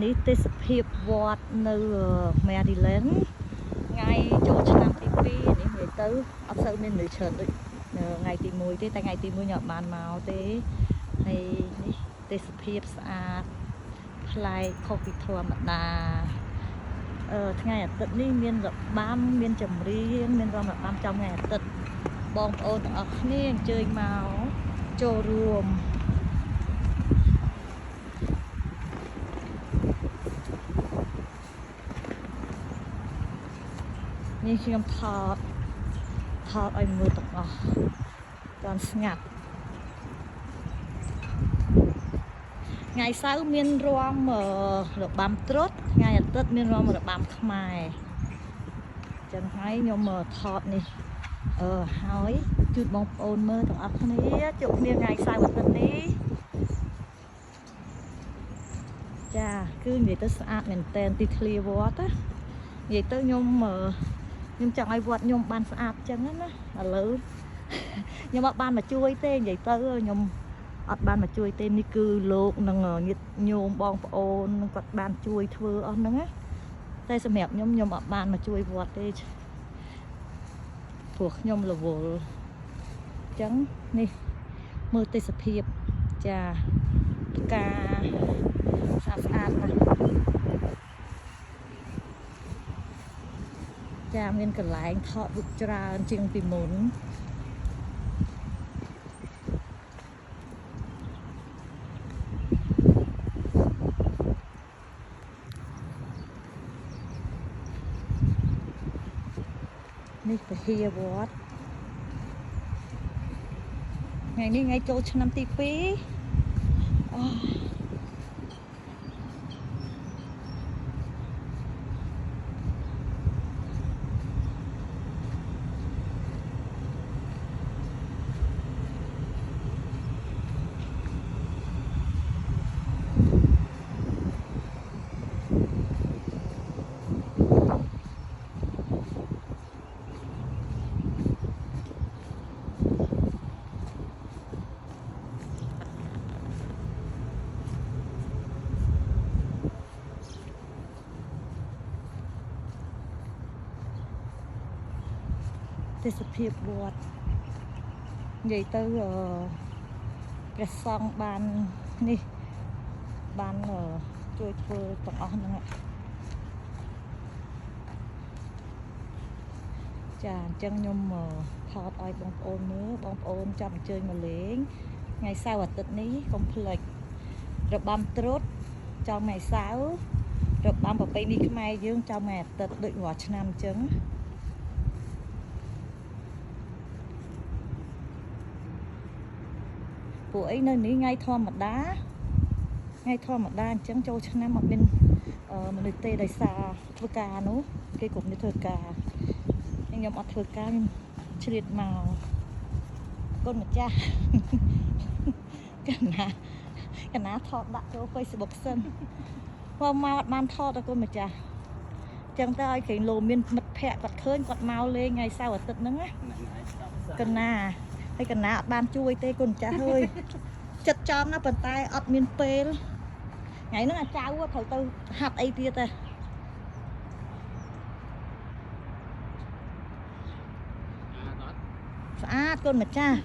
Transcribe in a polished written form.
នេះទេសភាពវត្តនៅ Maryland ថ្ងៃចូលឆ្នាំទី2នេះនិយាយទៅអត់សូវមានមនុស្សច្រើនដូចថ្ងៃទី1ទេតែថ្ងៃទី1ខ្ញុំអត់បានមកទេហើយនេះទេសភាពស្អាតប្លែកខុសពីធម្មតាថ្ងៃអាទិត្យនេះមានរបាំមានចម្រៀងមានរបាំចំថ្ងៃអាទិត្យបងប្អូនទាំងអស់គ្នាអញ្ជើញមកចូលរួមនេះខ្ញុំថតឲ្យមើលទាំងអស់តាន់ស្ងាត់ថ្ងៃសៅរ៍មានរាំរបាំត្រុដិថ្ងៃអាទិត្យមានរាំរបាំខ្មែរចឹងហើយខ្ញុំថតនេះហើយជូនបងប្អូនមើលទាំងអស់គ្នាជួបគ្នាថ្ងៃសៅរ៍អាទិត្យនេះចាគឺនិយាយទៅស្អាតមែនតែនទីធ្លាវត្តណានិយាយទៅខ្ញុំចង់ឲ្យវត្តខ្ញុំបានស្អាតចឹងណាឥឡូវខ្ញុំអត់បានមកជួយទេនិយាយទៅខ្ញុំអត់បានមកជួយទេនេះគឺលោកនឹងញាតិញោមបងប្អូនគាត់បានជួយធ្វើអស់ហ្នឹងណាតែសម្រាប់ខ្ញុំអត់បានមកជួយវត្តទេព្រោះខ្ញុំរវល់អញ្ចឹងនេះមើលទេសភាពចាផ្កាស្អាតណាស់ចាមានកន្លែងថតរូបច្រើនជាងពីមុននេះពហិយវត្តថ្ងៃនេះថ្ងៃចូលឆ្នាំទី2ទេសភាពវត្តនិយាយទៅព្រះសង្ឃបាននេះបានជួយធ្វើទាំងអស់ហ្នឹងចាអញ្ចឹងខ្ញុំថតឲ្យបងប្អូនមើលបងប្អូនចាំអញ្ជើញមកលេងថ្ងៃសៅរ៍អាទិត្យនេះកុំភ្លេចរបាំត្រុដិចំថ្ងៃសៅរ៍របាំប្រពៃណីខ្មែរយើងចំថ្ងៃអាទិត្យដូចរាល់ឆ្នាំអញ្ចឹងពួកអីនៅនេះថ្ងៃធម្មតាអញ្ចឹងចូលឆ្នាំអត់មានមនុស្សទេដោយសារធ្វើការនោះគេគ្រប់នេះធ្វើការខ្ញុំអត់ធ្វើការខ្ញុំឆ្លៀតមកកូនម្ចាស់កណាថតដាក់ចូល Facebook សិនមកអត់បានថតដល់កូនម្ចាស់អញ្ចឹងទៅឲ្យក្រែងលោមានមិត្តភ័ក្តិគាត់ឃើញគាត់មកលេងថ្ងៃសៅរ៍អាទិត្យហ្នឹងណាកណាហើយកណាអត់បានជួយទេកូនម្ចាស់អើយចិត្តចង់ណាប៉ុន្តែអត់មានពេលថ្ងៃហ្នឹងអាចៅត្រូវទៅហាត់អីទៀតទេស្អាតកូនម្ចាស់